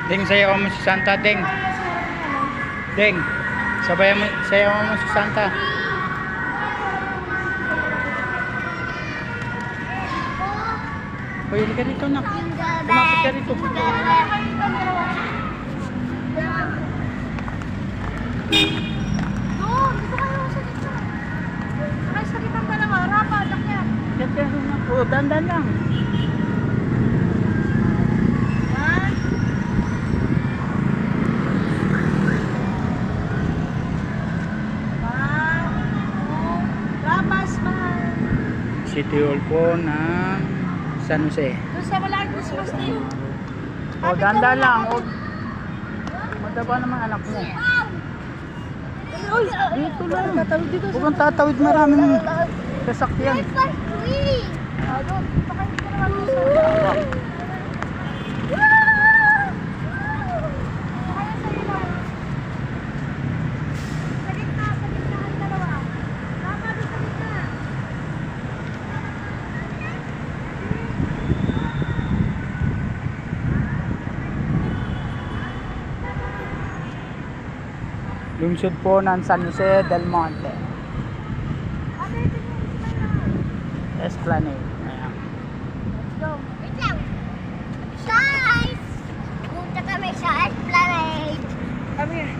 Ding, sayaw mo si Santa, Ding. Ding, sayaw mo si Santa. Hoy, halika rito na. Lumapit ka rito. Oh, dandan lang. City Hall po ng San Jose. Doon sa walang Christmas tree. Oh, dandan lang. Oh, mataba naman anak mo. Uy, dito lang. Tatawid dito. Huwag kang tatawid, maraming sasakyan. Doon, baka hindi ka naman gusto. Lungsod po ng San Jose del Monte. Esplanade. Ayan. Wait lang. Guys! Punta kami sa Esplanade. Kami.